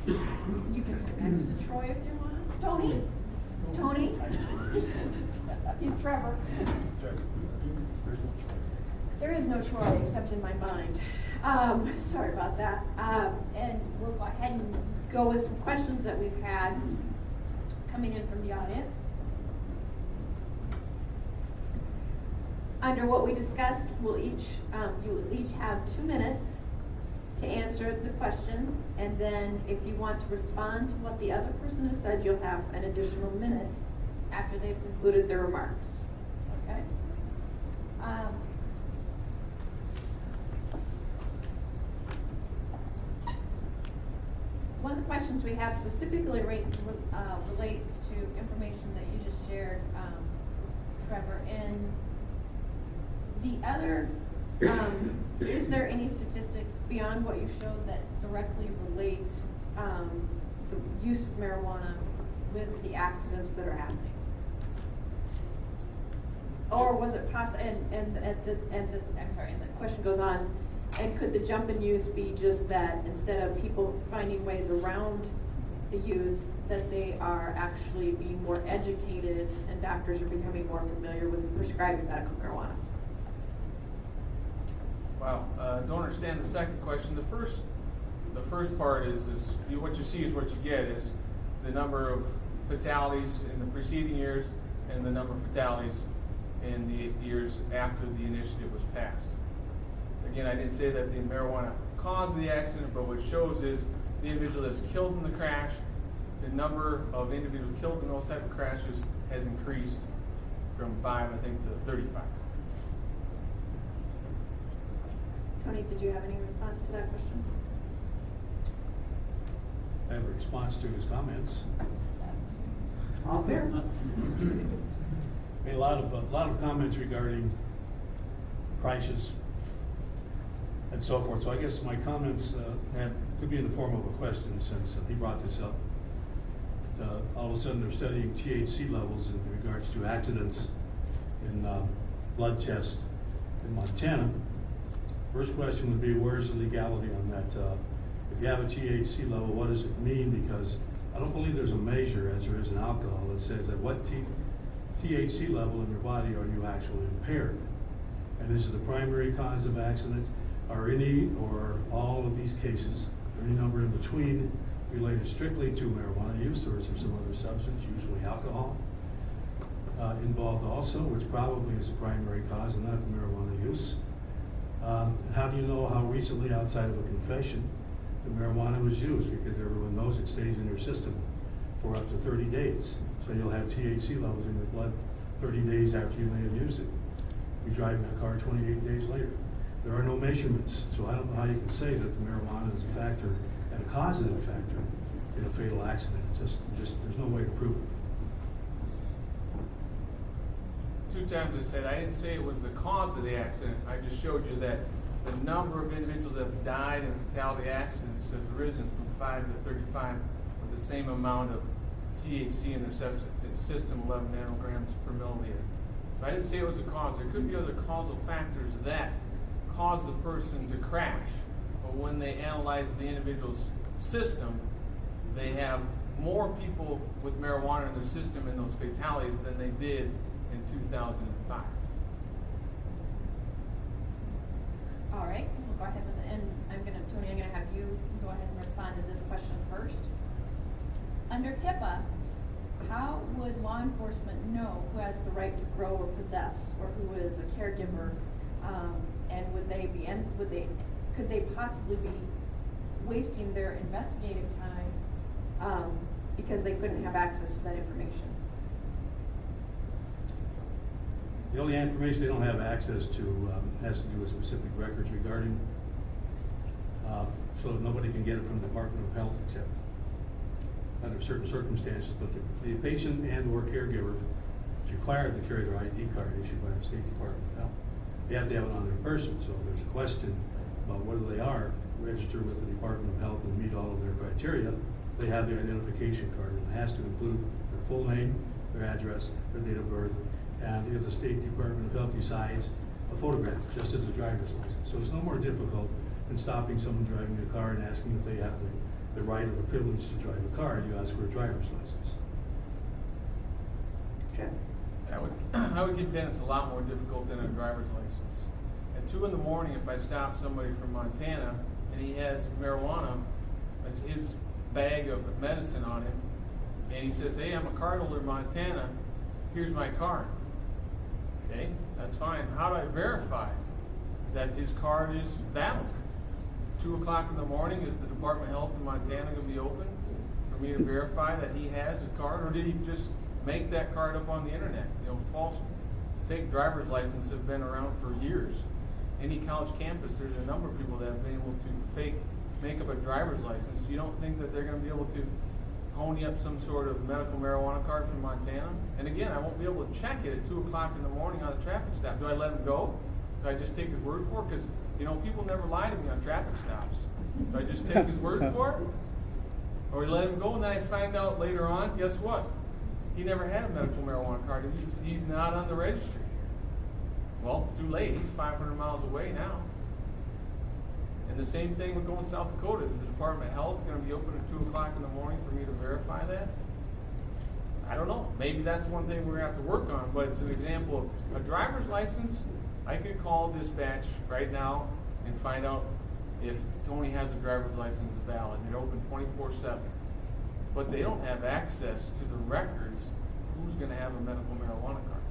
You can sit next to Troy if you want. Tony? Tony? He's Trevor. There is no Troy except in my mind. Sorry about that. And we'll go ahead and go with some questions that we've had coming in from the audience. Under what we discussed, you will each have 2 minutes to answer the question, and then if you want to respond to what the other person has said, you'll have an additional minute after they've concluded their remarks. Okay? One of the questions we have specifically relates to information that you just shared, Trevor. And the other, is there any statistics beyond what you showed that directly relate the use of marijuana with the accidents that are happening? Or was it possible? And the question goes on. And could the jump in use be just that instead of people finding ways around the use, that they are actually being more educated and doctors are becoming more familiar with prescribing medical marijuana? Wow, don't understand the second question. The first part is what you see is what you get, is the number of fatalities in the preceding years and the number of fatalities in the years after the initiative was passed. Again, I didn't say that the marijuana caused the accident, but what it shows is the individual that's killed in the crash, the number of individuals killed in those type of crashes has increased from 5, I think, to 35. Tony, did you have any response to that question? I have a response to his comments. That's all fair. Made a lot of comments regarding prices and so forth. So I guess my comments could be in the form of a question, since he brought this up. All of a sudden they're studying THC levels in regards to accidents in blood tests in Montana. First question would be, where's the legality on that? If you have a THC level, what does it mean? Because I don't believe there's a measure, as there is in alcohol, that says that what THC level in your body are you actually impaired. And is it the primary cause of accident? Are any or all of these cases, or any number in between, related strictly to marijuana use, or is there some other substance, usually alcohol, involved also, which probably is the primary cause and not the marijuana use? How do you know how recently, outside of a confession, the marijuana was used? Because everyone knows it stays in your system for up to 30 days. So you'll have THC levels in your blood 30 days after you may have used it. You're driving a car 28 days later. There are no measurements, so I don't know how you can say that the marijuana is a factor and a causative factor in a fatal accident. Just there's no way to prove it. 2 times I said I didn't say it was the cause of the accident. I just showed you that the number of individuals that have died in fatality accidents has risen from 5 to 35 with the same amount of THC in their system, 11 nanograms per milliliter. So I didn't say it was a cause. There could be other causal factors that cause the person to crash, but when they analyze the individual's system, they have more people with marijuana in their system in those fatalities than they did in 2005. All right, we'll go ahead with it. And Tony, I'm gonna have you go ahead and respond to this question first. Under HIPAA, how would law enforcement know who has the right to grow or possess, or who is a caregiver? And could they possibly be wasting their investigative time because they couldn't have access to that information? The only information they don't have access to has to do with specific records regarding, so that nobody can get it from the Department of Health except under certain circumstances. But the patient and or caregiver is required to carry their ID card issued by the State Department of Health. They have to have it on their person, so if there's a question about whether they are registered with the Department of Health and meet all of their criteria, they have their identification card, and it has to include their full name, their address, their date of birth, and if the State Department of Health decides, a photograph, just as a driver's license. So it's no more difficult than stopping someone driving a car and asking if they have the the right or the privilege to drive a car, you ask for a driver's license. Okay. I would contend it's a lot more difficult than a driver's license. At 2 in the morning, if I stop somebody from Montana and he has marijuana as his bag of medicine on him, and he says, hey, I'm a card holder in Montana, here's my card. Okay, that's fine. How do I verify that his card is valid? 2 o'clock in the morning, is the Department of Health in Montana going to be open for me to verify that he has a card, or did he just make that card up on the internet? You know, false, fake driver's licenses have been around for years. Any college campus, there's a number of people that have been able to make up a driver's license. You don't think that they're going to be able to pony up some sort of medical marijuana card from Montana? And again, I won't be able to check it at 2 o'clock in the morning on a traffic stop. Do I let him go? Do I just take his word for it? Because, you know, people never lie to me on traffic stops. Do I just take his word for it? Or we let him go, and then I find out later on, guess what? He never had a medical marijuana card. He's not on the registry. Well, too late. He's 500 miles away now. And the same thing with going to South Dakota. Is the Department of Health going to be open at 2 o'clock in the morning for me to verify that? I don't know. Maybe that's one thing we're going to have to work on, but it's an example of a driver's license. I could call dispatch right now and find out if Tony has a driver's license valid. They're open 24/7. But they don't have access to the records who's going to have a medical marijuana card.